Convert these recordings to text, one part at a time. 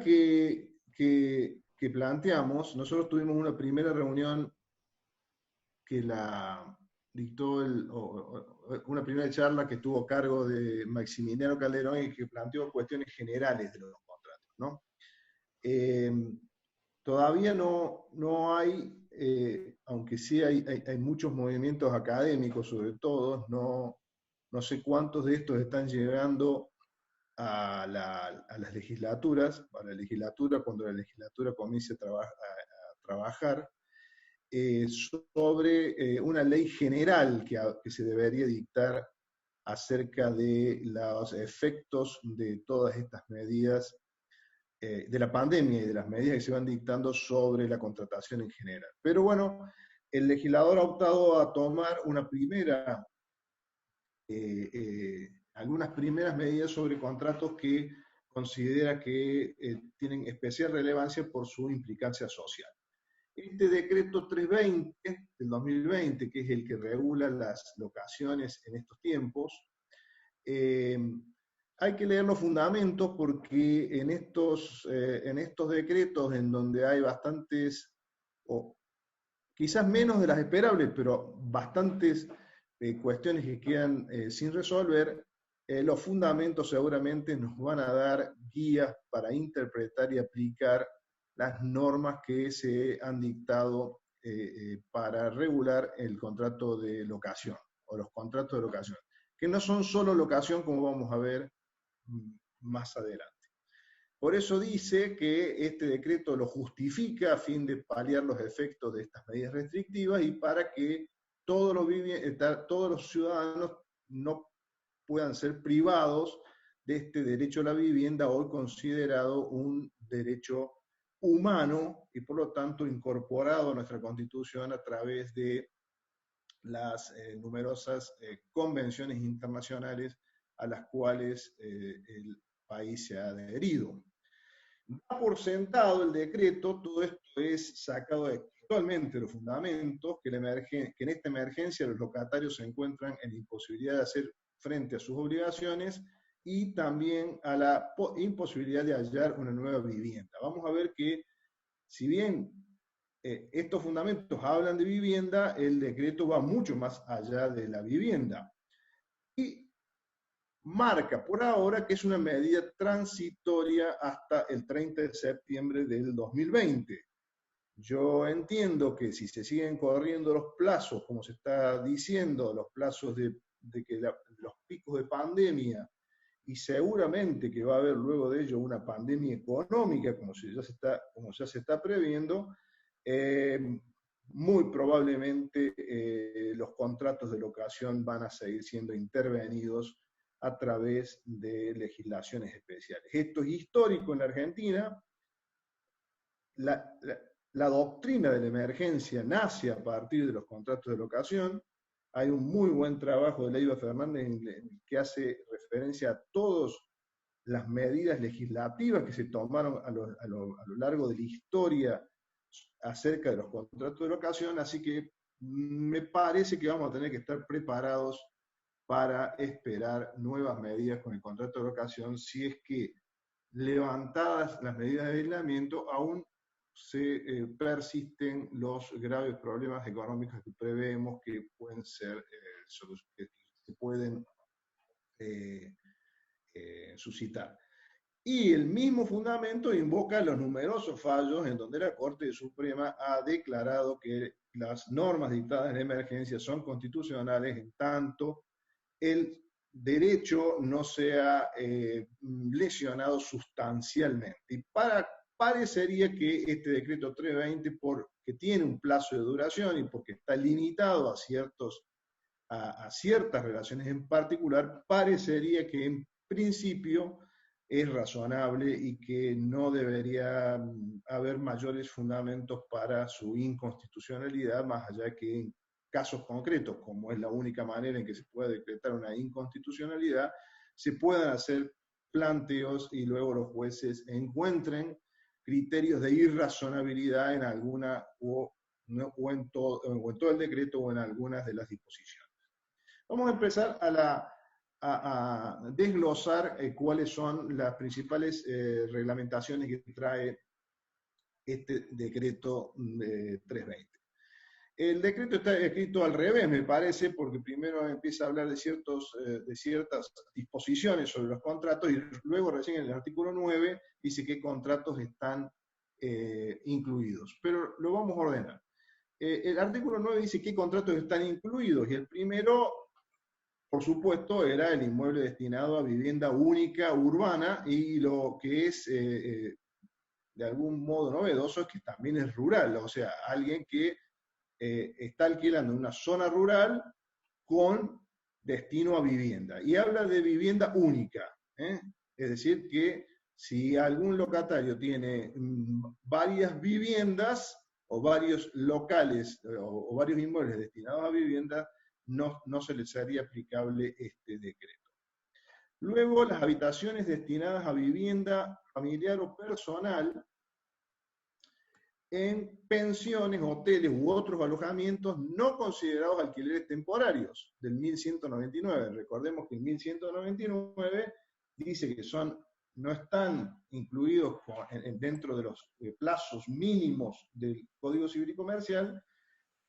que planteamos, nosotros tuvimos una primera reunión que la dictó una primera charla que tuvo a cargo de Maximiliano Calderón y que planteó cuestiones generales de los contratos, ¿no? Eh, Todavía no hay, aunque sí hay muchos movimientos académicos sobre todo, no sé cuántos de estos están llegando a las legislaturas, a la legislatura, cuando la legislatura comience a trabajar, sobre una ley general que se debería dictar acerca de los efectos de todas estas medidas de la pandemia y de las medidas que se van dictando sobre la contratación en general. Pero bueno, el legislador ha optado a tomar algunas primeras medidas sobre contratos que considera que tienen especial relevancia por su implicancia social. Este decreto 320 del 2020, que es el que regula las locaciones en estos tiempos, eh, hay que leer los fundamentos porque en estos decretos en donde hay bastantes, o quizás menos de las esperables, pero bastantes cuestiones que quedan sin resolver, los fundamentos seguramente nos van a dar guías para interpretar y aplicar las normas que se han dictado para regular el contrato de locación o los contratos de locación, que no son solo locación como vamos a ver más adelante. Por eso dice que este decreto lo justifica a fin de paliar los efectos de estas medidas restrictivas y para que todos los ciudadanos no puedan ser privados de este derecho a la vivienda, hoy considerado un derecho humano y por lo tanto incorporado a nuestra Constitución a través de las numerosas convenciones internacionales a las cuales el país se ha adherido. Da por sentado el decreto, todo esto es sacado actualmente de los fundamentos, que en esta emergencia los locatarios se encuentran en imposibilidad de hacer frente a sus obligaciones y también a la imposibilidad de hallar una nueva vivienda. Vamos a ver que, si bien estos fundamentos hablan de vivienda, el decreto va mucho más allá de la vivienda. Y marca por ahora que es una medida transitoria hasta el 30 de septiembre del 2020. Yo entiendo que si se siguen corriendo los plazos, como se está diciendo, los plazos de que los picos de pandemia, y seguramente que va a haber luego de ello una pandemia económica, como ya se está previendo, muy probablemente los contratos de locación van a seguir siendo intervenidos a través de legislaciones especiales. Esto es histórico en la Argentina. La doctrina de la emergencia nace a partir de los contratos de locación. Hay un muy buen trabajo de Leiva Fernández que hace referencia a todas las medidas legislativas que se tomaron a lo largo de la historia acerca de los contratos de locación, así que me parece que vamos a tener que estar preparados para esperar nuevas medidas con el contrato de locación si es que, levantadas las medidas de aislamiento, aún se persisten los graves problemas económicos que prevemos que pueden ser que se pueden suscitar. Y el mismo fundamento invoca los numerosos fallos en donde la Corte Suprema ha declarado que las normas dictadas en emergencia son constitucionales en tanto el derecho no sea lesionado sustancialmente. Y parecería que este decreto 320, porque tiene un plazo de duración y porque está limitado a ciertas relaciones en particular, parecería que en principio es razonable y que no debería haber mayores fundamentos para su inconstitucionalidad, más allá que en casos concretos, como es la única manera en que se puede decretar una inconstitucionalidad, se puedan hacer planteos y luego los jueces encuentren criterios de irrazonabilidad en alguna o en todo el decreto o en algunas de las disposiciones. Vamos a empezar a desglosar cuáles son las principales reglamentaciones que trae este decreto 320. El decreto está escrito al revés, me parece, porque primero empieza a hablar de ciertas disposiciones sobre los contratos y luego recién en el artículo 9 dice qué contratos están incluidos. Pero lo vamos a ordenar. El artículo 9 dice qué contratos están incluidos y el primero, por supuesto, era el inmueble destinado a vivienda única urbana y lo que es de algún modo novedoso es que también es rural, o sea, alguien que está alquilando una zona rural con destino a vivienda. Y habla de vivienda única, es decir, que si algún locatario tiene varias viviendas o varios locales o varios inmuebles destinados a vivienda, no se les haría aplicable este decreto. Luego, las habitaciones destinadas a vivienda familiar o personal en pensiones, hoteles u otros alojamientos no considerados alquileres temporarios del 1199. Recordemos que el 1199 dice que no están incluidos dentro de los plazos mínimos del Código Civil y Comercial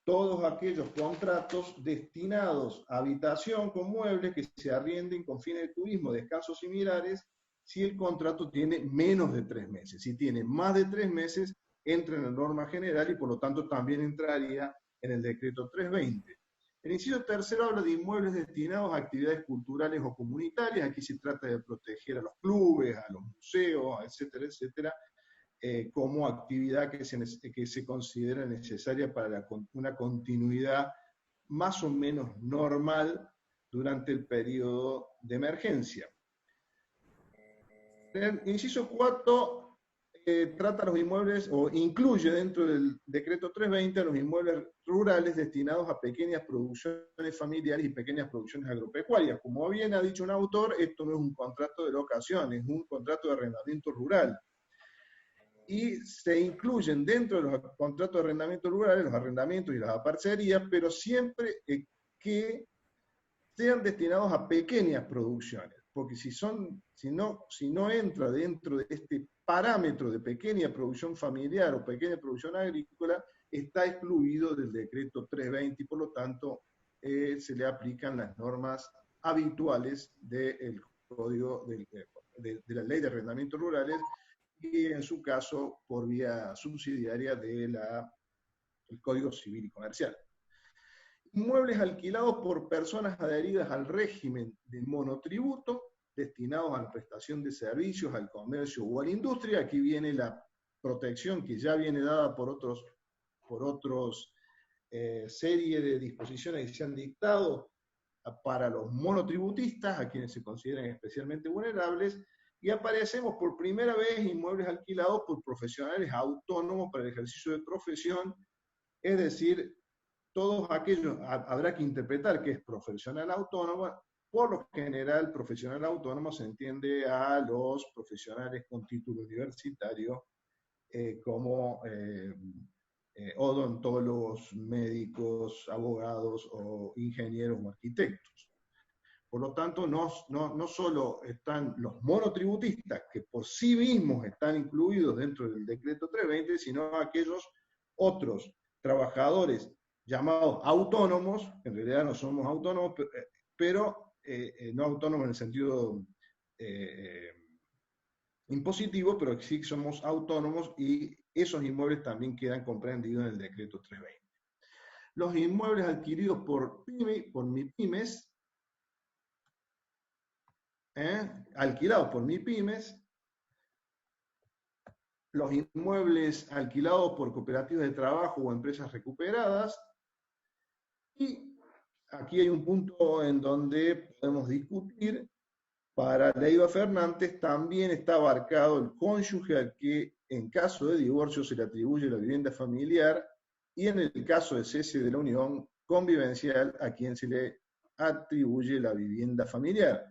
todos aquellos contratos destinados a habitación con muebles que se arrienden con fines de turismo, descansos similares, si el contrato tiene menos de 3 meses. Si tiene más de 3 meses, entra en la norma general y por lo tanto también entraría en el decreto 320. El inciso tercero habla de inmuebles destinados a actividades culturales o comunitarias. Aquí se trata de proteger a los clubes, a los museos, etcétera, etcétera, como actividad que se considera necesaria para una continuidad más o menos normal durante el periodo de emergencia. El inciso 4 trata los inmuebles, o incluye dentro del decreto 320 a los inmuebles rurales destinados a pequeñas producciones familiares y pequeñas producciones agropecuarias. Como bien ha dicho un autor, esto no es un contrato de locación, es un contrato de arrendamiento rural. Y se incluyen dentro de los contratos de arrendamiento rurales los arrendamientos y las aparcerías, pero siempre que sean destinados a pequeñas producciones, porque si no entra dentro de este parámetro de pequeña producción familiar o pequeña producción agrícola, está excluido del decreto 320 y por lo tanto se le aplican las normas habituales del código de la ley de arrendamientos rurales y en su caso por vía subsidiaria del Código Civil y Comercial. Inmuebles alquilados por personas adheridas al régimen de monotributo, destinados a la prestación de servicios, al comercio o a la industria. Aquí viene la protección que ya viene dada por otros serie de disposiciones que se han dictado para los monotributistas, a quienes se consideran especialmente vulnerables, y aparecemos por primera vez inmuebles alquilados por profesionales autónomos para el ejercicio de profesión, es decir, todos aquellos, habrá que interpretar que es profesional autónomo. Por lo general, profesional autónomo se entiende a los profesionales con título universitario como odontólogos, médicos, abogados o ingenieros o arquitectos. Por lo tanto, no solo están los monotributistas, que por sí mismos están incluidos dentro del decreto 320, sino aquellos otros trabajadores llamados autónomos, en realidad no somos autónomos, pero no autónomos en el sentido impositivo, pero sí somos autónomos y esos inmuebles también quedan comprendidos en el decreto 320. Los inmuebles adquiridos por MIPYMES, alquilados por MIPYMES, los inmuebles alquilados por cooperativas de trabajo o empresas recuperadas, y aquí hay un punto en donde podemos discutir. Para Leiva Fernández también está abarcado el cónyuge al que en caso de divorcio se le atribuye la vivienda familiar y en el caso de cese de la unión convivencial a quien se le atribuye la vivienda familiar.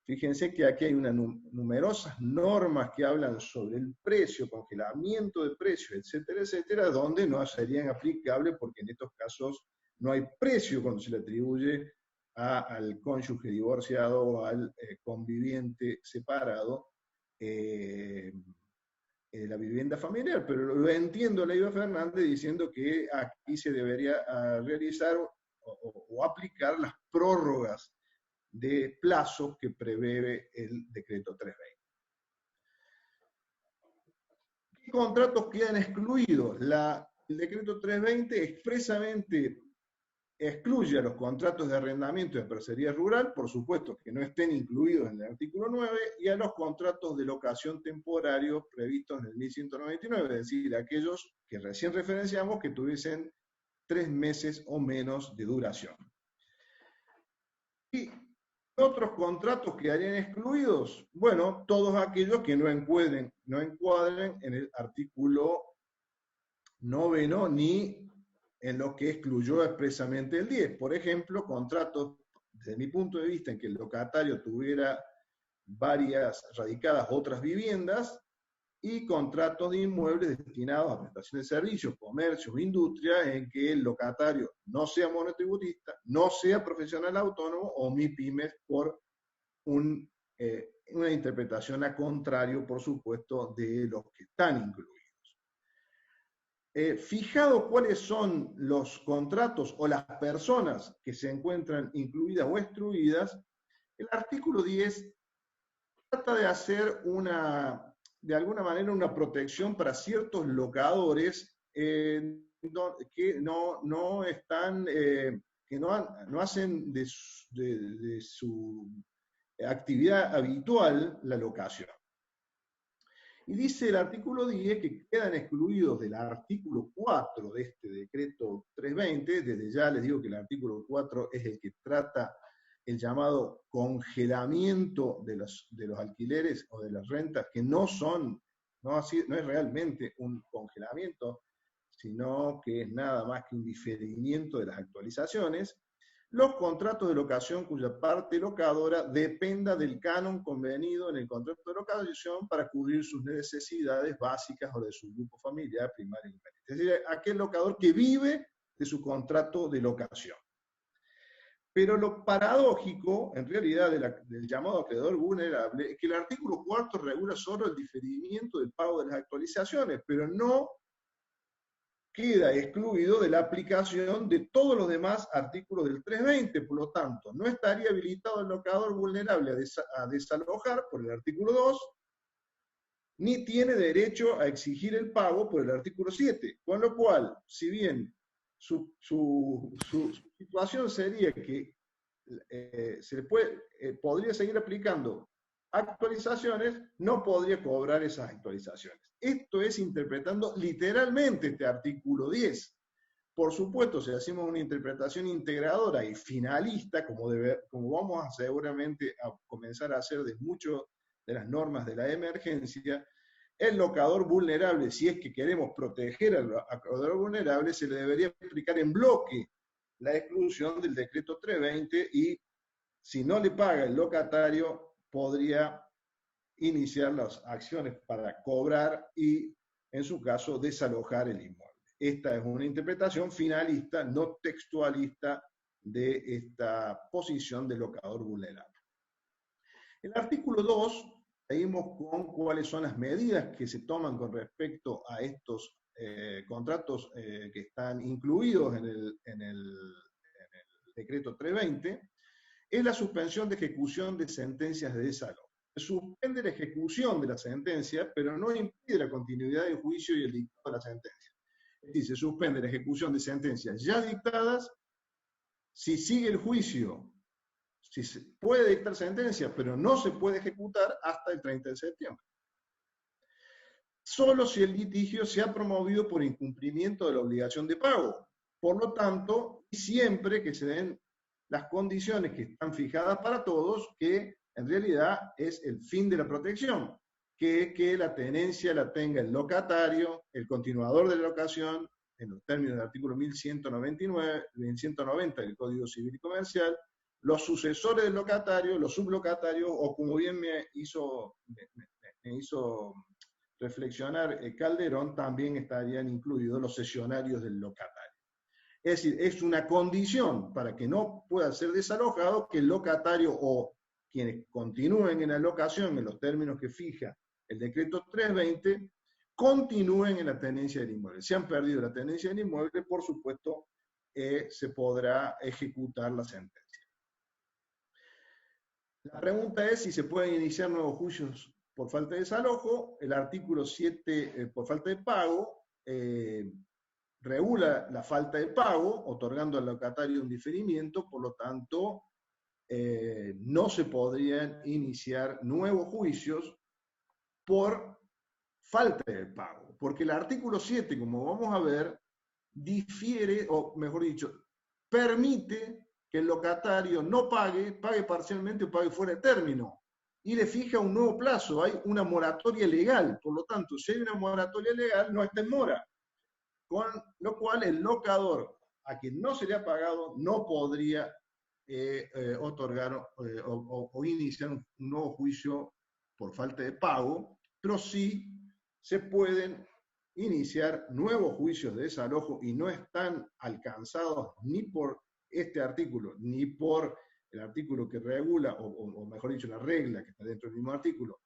Fíjense que aquí hay numerosas normas que hablan sobre el precio, congelamiento de precios, etcétera, etcétera, donde no serían aplicables porque en estos casos no hay precio cuando se le atribuye al cónyuge divorciado o al conviviente separado la vivienda familiar, pero lo entiendo a Leiva Fernández diciendo que aquí se debería realizar o aplicar las prórrogas de plazos que prevé el decreto 320. ¿Qué contratos quedan excluidos? El decreto 320 expresamente excluye a los contratos de arrendamiento de parcería rural, por supuesto que no estén incluidos en el artículo 9, y a los contratos de locación temporario previstos en el 1199, es decir, aquellos que recién referenciamos que tuviesen 3 meses o menos de duración. ¿Y otros contratos quedarían excluidos? Bueno, todos aquellos que no encuadren en el artículo 9 ni en lo que excluyó expresamente el 10. Por ejemplo, contratos, desde mi punto de vista, en que el locatario tuviera varias radicadas otras viviendas y contratos de inmuebles destinados a prestación de servicios, comercios, industria, en que el locatario no sea monotributista, no sea profesional autónomo o MIPYMES por una interpretación a contrario, por supuesto, de los que están incluidos. Fijado cuáles son los contratos o las personas que se encuentran incluidas o excluidas, el artículo 10 trata de hacer de alguna manera una protección para ciertos locadores que no están, que no hacen de su actividad habitual la locación. Y dice el artículo 10 que quedan excluidos del artículo 4 de este decreto 320, desde ya les digo que el artículo 4 es el que trata el llamado congelamiento de los alquileres o de las rentas, que no es realmente un congelamiento, sino que es nada más que un diferimiento de las actualizaciones. Los contratos de locación cuya parte locadora dependa del canon convenido en el contrato de locación para cubrir sus necesidades básicas o de su grupo familiar primario y inmediato. Es decir, aquel locador que vive de su contrato de locación. Pero lo paradójico, en realidad, del llamado acreedor vulnerable, es que el artículo 4 regula solo el diferimiento del pago de las actualizaciones, pero no queda excluido de la aplicación de todos los demás artículos del 320, por lo tanto, no estaría habilitado el locador vulnerable a desalojar por el artículo 2, ni tiene derecho a exigir el pago por el artículo 7, con lo cual, si bien su situación sería que podría seguir aplicando actualizaciones, no podría cobrar esas actualizaciones. Esto es interpretando literalmente este artículo 10. Por supuesto, si hacemos una interpretación integradora y finalista, como vamos a seguramente a comenzar a hacer de muchas de las normas de la emergencia, el locador vulnerable, si es que queremos proteger al locador vulnerable, se le debería aplicar en bloque la exclusión del decreto 320 y si no le paga el locatario, podría iniciar las acciones para cobrar y, en su caso, desalojar el inmueble. Esta es una interpretación finalista, no textualista, de esta posición del locador vulnerable. El artículo 2, seguimos con cuáles son las medidas que se toman con respecto a estos contratos que están incluidos en el decreto 320, es la suspensión de ejecución de sentencias de desalojo. Se suspende la ejecución de la sentencia, pero no impide la continuidad del juicio y el dictado de la sentencia. Es decir, se suspende la ejecución de sentencias ya dictadas, si sigue el juicio, si se puede dictar sentencia, pero no se puede ejecutar hasta el 30 de septiembre. Solo si el litigio se ha promovido por incumplimiento de la obligación de pago. Por lo tanto, siempre que se den las condiciones que están fijadas para todos, que en realidad es el fin de la protección, que la tenencia la tenga el locatario, el continuador de la locación, en los términos del artículo 1190 del Código Civil y Comercial, los sucesores del locatario, los sublocatarios, o como bien me hizo reflexionar Calderón, también estarían incluidos los cesionarios del locatario. Es decir, es una condición para que no pueda ser desalojado que el locatario o quienes continúen en la locación en los términos que fija el decreto 320 continúen en la tenencia del inmueble. Si han perdido la tenencia del inmueble, por supuesto, se podrá ejecutar la sentencia. La pregunta es si se pueden iniciar nuevos juicios por falta de desalojo. El artículo 7, por falta de pago, regula la falta de pago, otorgando al locatario un diferimiento, por lo tanto, no se podrían iniciar nuevos juicios por falta de pago, porque el artículo 7, como vamos a ver, difiere, o mejor dicho, permite que el locatario no pague, pague parcialmente o pague fuera de término, y le fija un nuevo plazo, hay una moratoria legal, por lo tanto, si hay una moratoria legal, no está en mora, con lo cual el locador a quien no se le ha pagado no podría otorgar o iniciar un nuevo juicio por falta de pago, pero sí se pueden iniciar nuevos juicios de desalojo y no están alcanzados ni por este artículo, ni por el artículo que regula, o mejor dicho, la regla que está dentro del mismo artículo,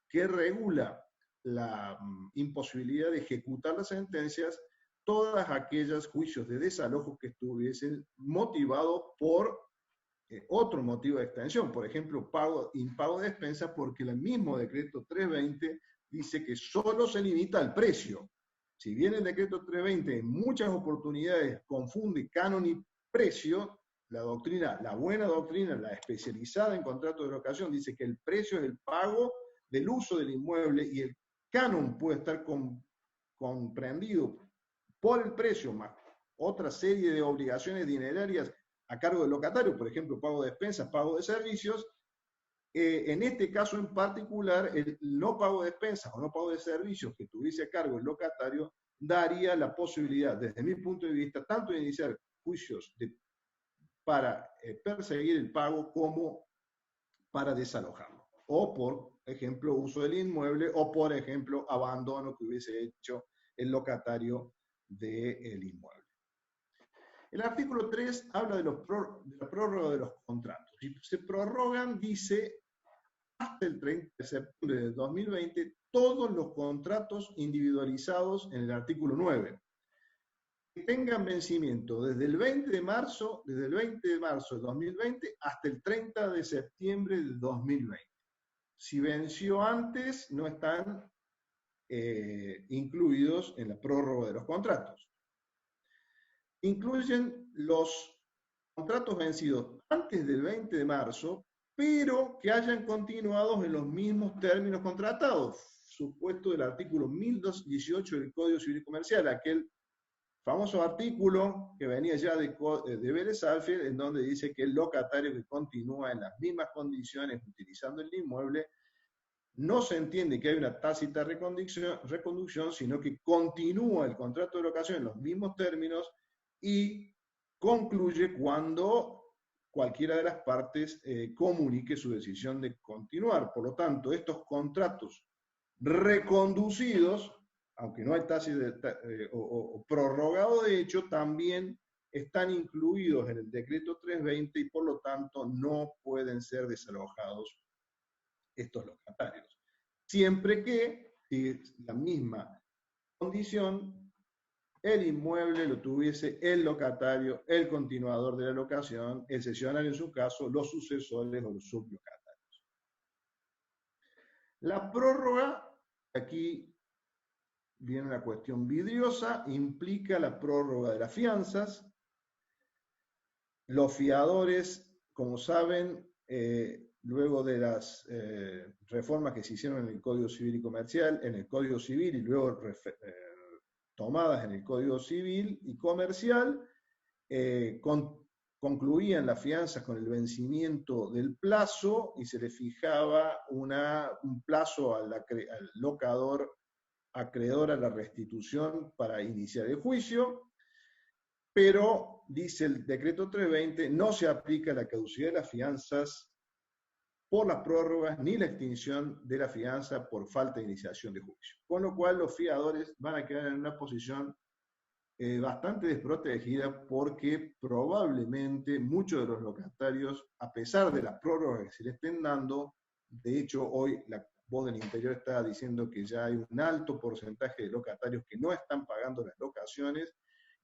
que regula la imposibilidad de ejecutar las sentencias, todas aquellas juicios de desalojo que estuviesen motivados por otro motivo de extensión, por ejemplo, impago de despensas, porque el mismo decreto 320 dice que solo se limita al precio. Si bien el decreto 320 en muchas oportunidades confunde canon y precio, la doctrina, la buena doctrina, la especializada en contratos de locación, dice que el precio es el pago del uso del inmueble y el canon puede estar comprendido por el precio más otra serie de obligaciones dinerarias a cargo del locatario, por ejemplo, pago de despensas, pago de servicios. En este caso en particular, el no pago de despensas o no pago de servicios que tuviese a cargo el locatario daría la posibilidad, desde mi punto de vista, tanto de iniciar juicios para perseguir el pago como para desalojarlo. O, por ejemplo, uso del inmueble o, por ejemplo, abandono que hubiese hecho el locatario del inmueble. El artículo 3 habla de la prórroga de los contratos. Si se prorrogan, dice, hasta el 30 de septiembre de 2020, todos los contratos individualizados en el artículo 9, que tengan vencimiento desde el 20 de marzo de 2020 hasta el 30 de septiembre de 2020. Si venció antes, no están incluidos en la prórroga de los contratos. Incluyen los contratos vencidos antes del 20 de marzo, pero que hayan continuado en los mismos términos contratados, supuesto del artículo 1218 del Código Civil y Comercial, aquel famoso artículo que venía ya de Vélez Sarsfield, en donde dice que el locatario que continúa en las mismas condiciones utilizando el inmueble, no se entiende que hay una tácita reconducción, sino que continúa el contrato de locación en los mismos términos y concluye cuando cualquiera de las partes comunique su decisión de continuar. Por lo tanto, estos contratos reconducidos, aunque no hay tácita o prorrogado de hecho, también están incluidos en el decreto 320 y por lo tanto no pueden ser desalojados estos locatarios. Siempre que, si la misma condición, el inmueble lo tuviese el locatario, el continuador de la locación, el cesionario en su caso, los sucesores o los sublocatarios. La prórroga, aquí viene una cuestión vidriosa, implica la prórroga de las fianzas. Los fiadores, como saben, luego de las reformas que se hicieron en el Código Civil y Comercial, en el Código Civil y luego tomadas en el Código Civil y Comercial, concluían las fianzas con el vencimiento del plazo y se le fijaba un plazo al locador acreedor a la restitución para iniciar el juicio, pero, dice el decreto 320, no se aplica la caducidad de las fianzas por las prórrogas ni la extinción de la fianza por falta de iniciación de juicio. Con lo cual los fiadores van a quedar en una posición bastante desprotegida porque probablemente muchos de los locatarios, a pesar de las prórrogas que se le estén dando, de hecho hoy la Voz del Interior está diciendo que ya hay un alto porcentaje de locatarios que no están pagando las locaciones,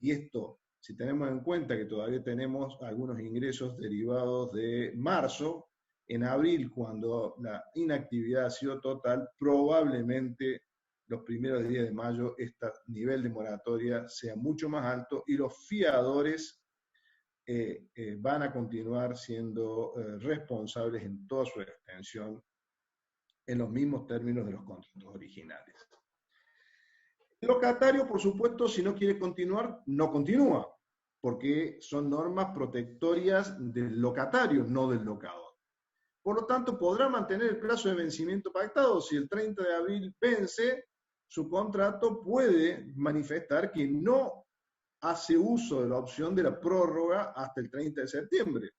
y esto, si tenemos en cuenta que todavía tenemos algunos ingresos derivados de marzo, en abril, cuando la inactividad ha sido total, probablemente los primeros días de mayo este nivel de moratoria sea mucho más alto y los fiadores van a continuar siendo responsables en toda su extensión en los mismos términos de los contratos originales. El locatario, por supuesto, si no quiere continuar, no continúa, porque son normas protectorias del locatario, no del locador. Por lo tanto, podrá mantener el plazo de vencimiento pactado. Si el 30 de abril vence, su contrato puede manifestar que no hace uso de la opción de la prórroga hasta el 30 de septiembre.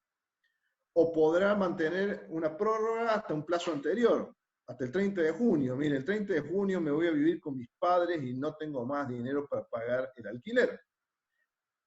O podrá mantener una prórroga hasta un plazo anterior, hasta el 30 de junio. Mire, el 30 de junio me voy a vivir con mis padres y no tengo más dinero para pagar el alquiler.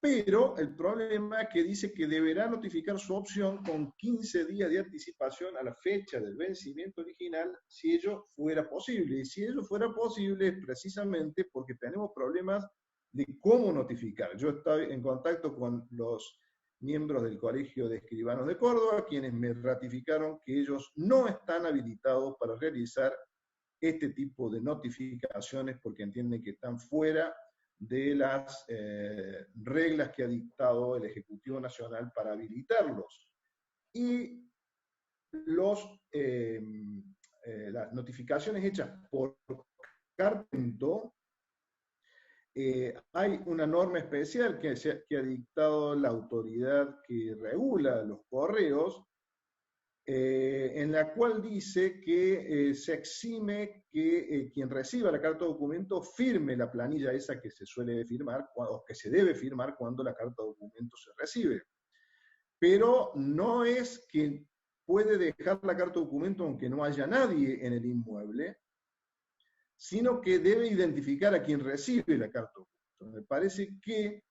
Pero el problema es que dice que deberá notificar su opción con 15 días de anticipación a la fecha del vencimiento original, si ello fuera posible. Y si ello fuera posible es precisamente porque tenemos problemas de cómo notificar. Yo estoy en contacto con los miembros del Colegio de Escribanos de Córdoba, quienes me ratificaron que ellos no están habilitados para realizar este tipo de notificaciones porque entienden que están fuera de las reglas que ha dictado el Ejecutivo Nacional para habilitarlos. Y las notificaciones hechas por Carpento, hay una norma especial que ha dictado la autoridad que regula los correos, en la cual dice que se exime que quien reciba la carta de documento firme la planilla esa que se suele firmar, o que se debe firmar cuando la carta de documento se recibe. Pero no es que puede dejar la carta de documento aunque no haya nadie en el inmueble, sino que debe identificar a quien recibe la carta de documento. Me parece que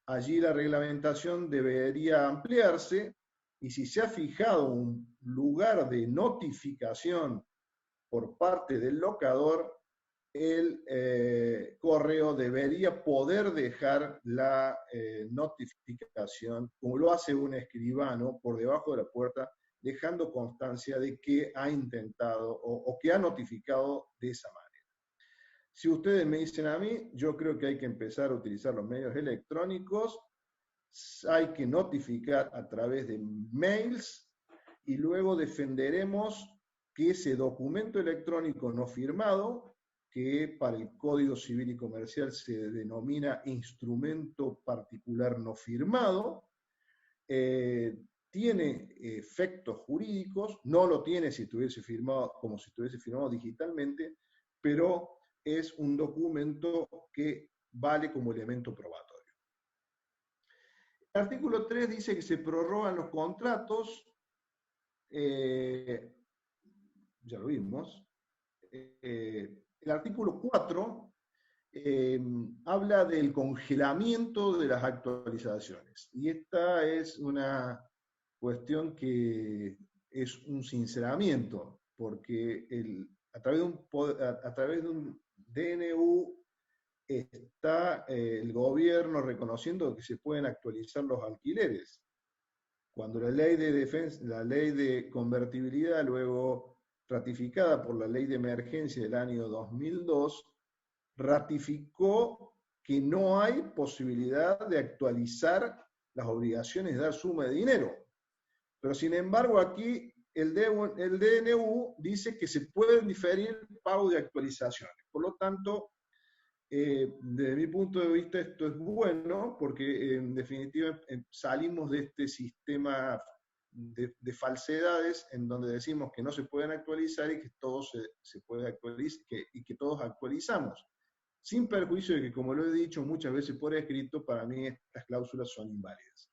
allí la reglamentación debería ampliarse, y si se ha fijado un lugar de notificación por parte del locador, el correo debería poder dejar la notificación, como lo hace un escribano, por debajo de la puerta, dejando constancia de que ha intentado o que ha notificado de esa manera. Si ustedes me dicen a mí, yo creo que hay que empezar a utilizar los medios electrónicos, hay que notificar a través de mails, y luego defenderemos que ese documento electrónico no firmado, que para el Código Civil y Comercial se denomina instrumento particular no firmado, tiene efectos jurídicos, no lo tiene si estuviese firmado como si estuviese firmado digitalmente, pero es un documento que vale como elemento probatorio. El artículo 3 dice que se prorrogan los contratos, ya lo vimos. El artículo 4 habla del congelamiento de las actualizaciones, y esta es una cuestión que es un sinceramiento, porque a través de un DNU está el gobierno reconociendo que se pueden actualizar los alquileres. Cuando la ley de defensa, la ley de convertibilidad, luego ratificada por la ley de emergencia del año 2002, ratificó que no hay posibilidad de actualizar las obligaciones de dar suma de dinero. Pero sin embargo aquí el DNU dice que se pueden diferir pago de actualizaciones. Por lo tanto, desde mi punto de vista esto es bueno, porque en definitiva salimos de este sistema de falsedades en donde decimos que no se pueden actualizar y que todo se puede actualizar, y que todos actualizamos, sin perjuicio de que, como lo he dicho muchas veces por escrito, para mí estas cláusulas son inválidas.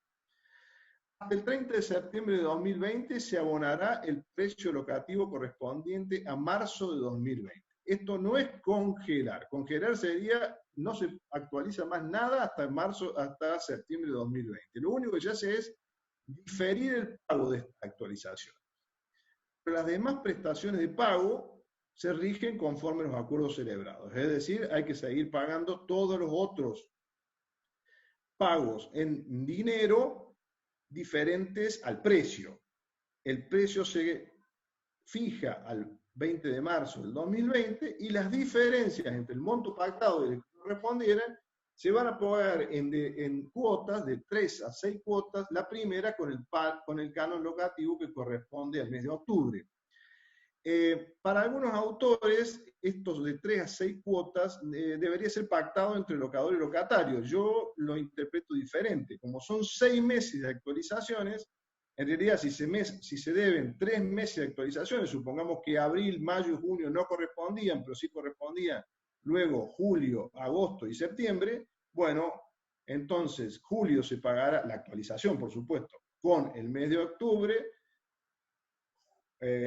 Hasta el 30 de septiembre de 2020 se abonará el precio locativo correspondiente a marzo de 2020. esto no es congelar. Congelar sería, no se actualiza más nada hasta marzo, hasta septiembre de 2020. Lo único que se hace es diferir el pago de esta actualización. Pero las demás prestaciones de pago se rigen conforme los acuerdos celebrados. Es decir, hay que seguir pagando todos los otros pagos en dinero diferentes al precio. El precio se fija al 20 de marzo del 2020 y las diferencias entre el monto pactado y el que correspondieran se van a pagar en cuotas de 3 a 6 cuotas, la primera con el canon locativo que corresponde al mes de octubre. Para algunos autores, estos de 3 a 6 cuotas debería ser pactado entre locador y locatario. Yo lo interpreto diferente. Como son 6 meses de actualizaciones, en realidad si se deben 3 meses de actualizaciones, supongamos que abril, mayo y junio no correspondían, pero sí correspondían luego julio, agosto y septiembre, bueno, entonces julio se pagará la actualización, por supuesto, con el mes de octubre,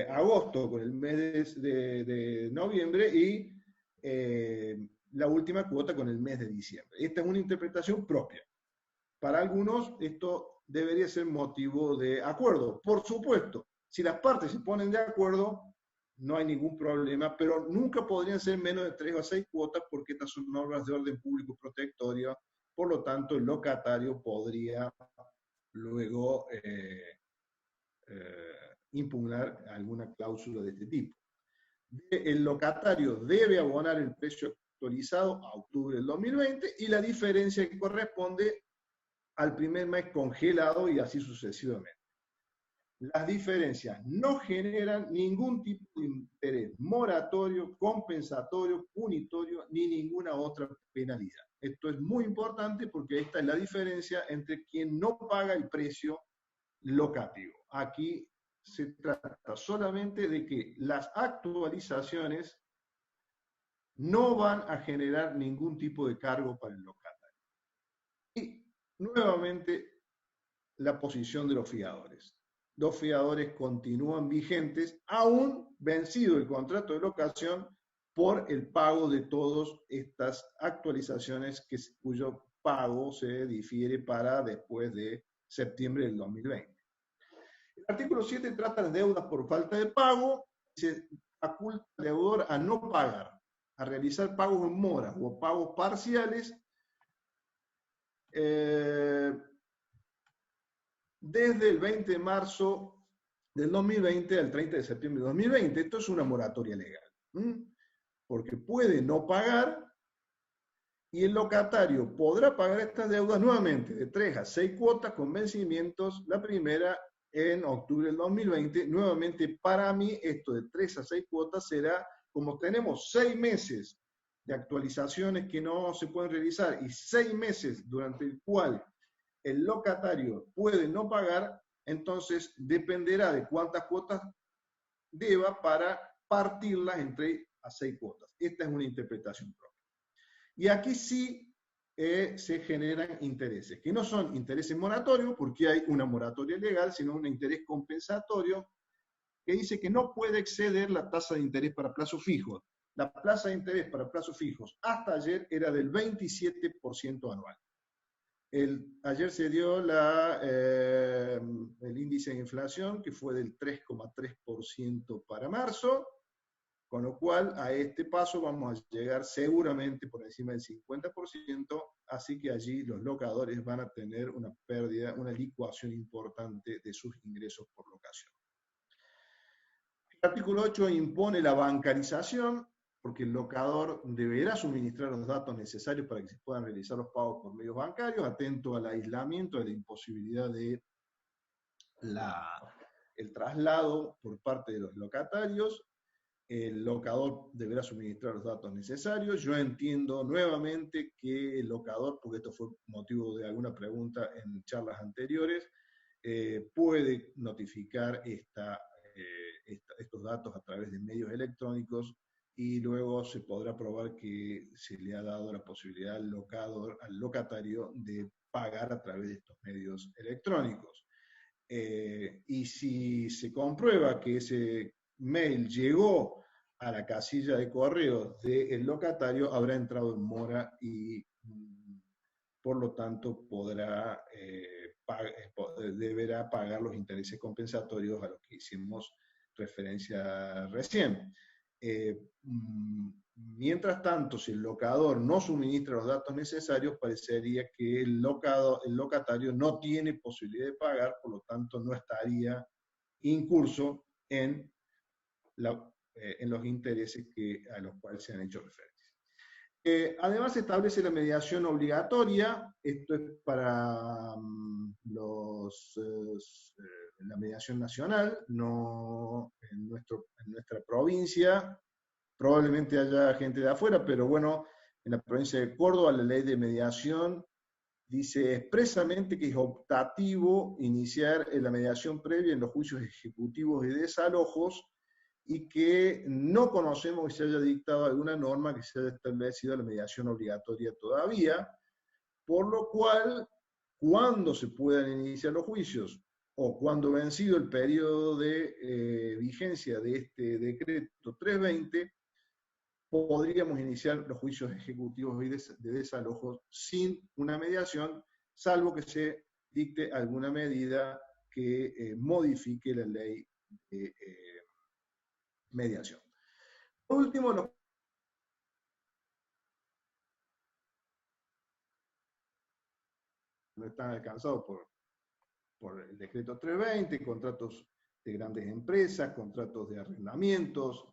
agosto con el mes de noviembre y la última cuota con el mes de diciembre. Esta es una interpretación propia. Para algunos esto debería ser motivo de acuerdo. Por supuesto, si las partes se ponen de acuerdo, no hay ningún problema, pero nunca podrían ser menos de 3 o 6 cuotas porque estas son normas de orden público protectorio, por lo tanto el locatario podría luego impugnar alguna cláusula de este tipo. El locatario debe abonar el precio actualizado a octubre del 2020 y la diferencia que corresponde al primer mes congelado y así sucesivamente. Las diferencias no generan ningún tipo de interés moratorio, compensatorio, punitorio, ni ninguna otra penalidad. Esto es muy importante porque esta es la diferencia entre quien no paga el precio locativo. Aquí se trata solamente de que las actualizaciones no van a generar ningún tipo de cargo para el locatario. Y nuevamente la posición de los fiadores. Los fiadores continúan vigentes, aún vencido el contrato de locación, por el pago de todas estas actualizaciones cuyo pago se difiere para después de septiembre del 2020. El artículo 7 trata de deudas por falta de pago y se faculta al deudor a no pagar, a realizar pagos en mora o pagos parciales desde el 20 de marzo del 2020 al 30 de septiembre de 2020. Esto es una moratoria legal, porque puede no pagar y el locatario podrá pagar estas deudas nuevamente de 3 a 6 cuotas con vencimientos, la primera en octubre del 2020. Nuevamente, para mí, esto de 3 a 6 cuotas será, como tenemos 6 meses de actualizaciones que no se pueden realizar y 6 meses durante el cual el locatario puede no pagar, entonces dependerá de cuántas cuotas deba para partirlas entre a 6 cuotas. Esta es una interpretación propia. Y aquí sí se generan intereses, que no son intereses moratorios, porque hay una moratoria legal, sino un interés compensatorio que dice que no puede exceder la tasa de interés para plazos fijos. La tasa de interés para plazos fijos hasta ayer era del 27% anual. Ayer se dio el índice de inflación, que fue del 3,3% para marzo, con lo cual a este paso vamos a llegar seguramente por encima del 50%, así que allí los locadores van a tener una pérdida, una licuación importante de sus ingresos por locación. El artículo 8 impone la bancarización, porque el locador deberá suministrar los datos necesarios para que se puedan realizar los pagos por medios bancarios, atento al aislamiento, de la imposibilidad de el traslado por parte de los locatarios. El locador deberá suministrar los datos necesarios. Yo entiendo nuevamente que el locador, porque esto fue motivo de alguna pregunta en charlas anteriores, puede notificar estos datos a través de medios electrónicos y luego se podrá probar que se le ha dado la posibilidad al locatario de pagar a través de estos medios electrónicos. Y si se comprueba que ese mail llegó a la casilla de correo del locatario, habrá entrado en mora y por lo tanto deberá pagar los intereses compensatorios a los que hicimos referencia recién. Mientras tanto, si el locador no suministra los datos necesarios, parecería que el locatario no tiene posibilidad de pagar, por lo tanto no estaría incurso en los intereses a los cuales se han hecho referencia. Además, se establece la mediación obligatoria. Esto es para la mediación nacional, no en nuestra provincia. Probablemente haya gente de afuera, pero bueno, en la provincia de Córdoba la ley de mediación dice expresamente que es optativo iniciar la mediación previa en los juicios ejecutivos y desalojos, y que no conocemos que se haya dictado alguna norma que se haya establecido la mediación obligatoria todavía, por lo cual, cuando se puedan iniciar los juicios o cuando vencido el periodo de vigencia de este decreto 320, podríamos iniciar los juicios ejecutivos y de desalojos sin una mediación, salvo que se dicte alguna medida que modifique la ley de mediación. Por último, no están alcanzados por el decreto 320, contratos de grandes empresas, contratos de arrendamientos,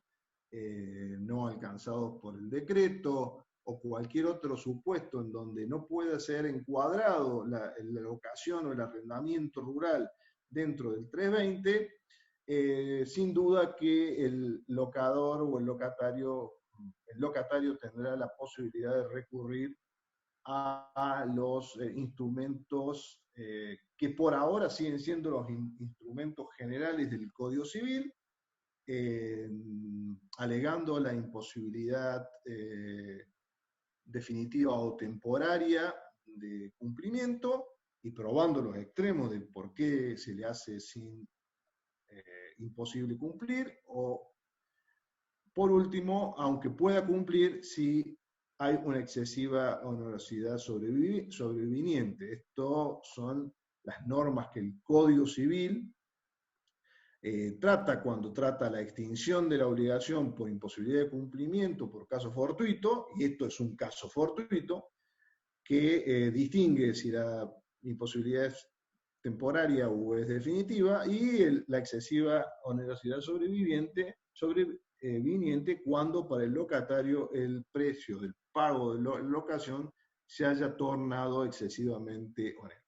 no alcanzados por el decreto, o cualquier otro supuesto en donde no pueda ser encuadrado la locación o el arrendamiento rural dentro del 320, sin duda que el locador o el locatario tendrá la posibilidad de recurrir a los instrumentos que por ahora siguen siendo los instrumentos generales del Código Civil, alegando la imposibilidad definitiva o temporaria de cumplimiento y probando los extremos de por qué se le hace imposible cumplir, o por último, aunque pueda cumplir, si hay una excesiva onerosidad sobreviniente. Esto son las normas que el Código Civil trata cuando trata la extinción de la obligación por imposibilidad de cumplimiento por caso fortuito, y esto es un caso fortuito, que distingue si la imposibilidad es temporaria o es definitiva, y la excesiva onerosidad sobreviniente cuando para el locatario el precio del pago de la locación se haya tornado excesivamente oneroso.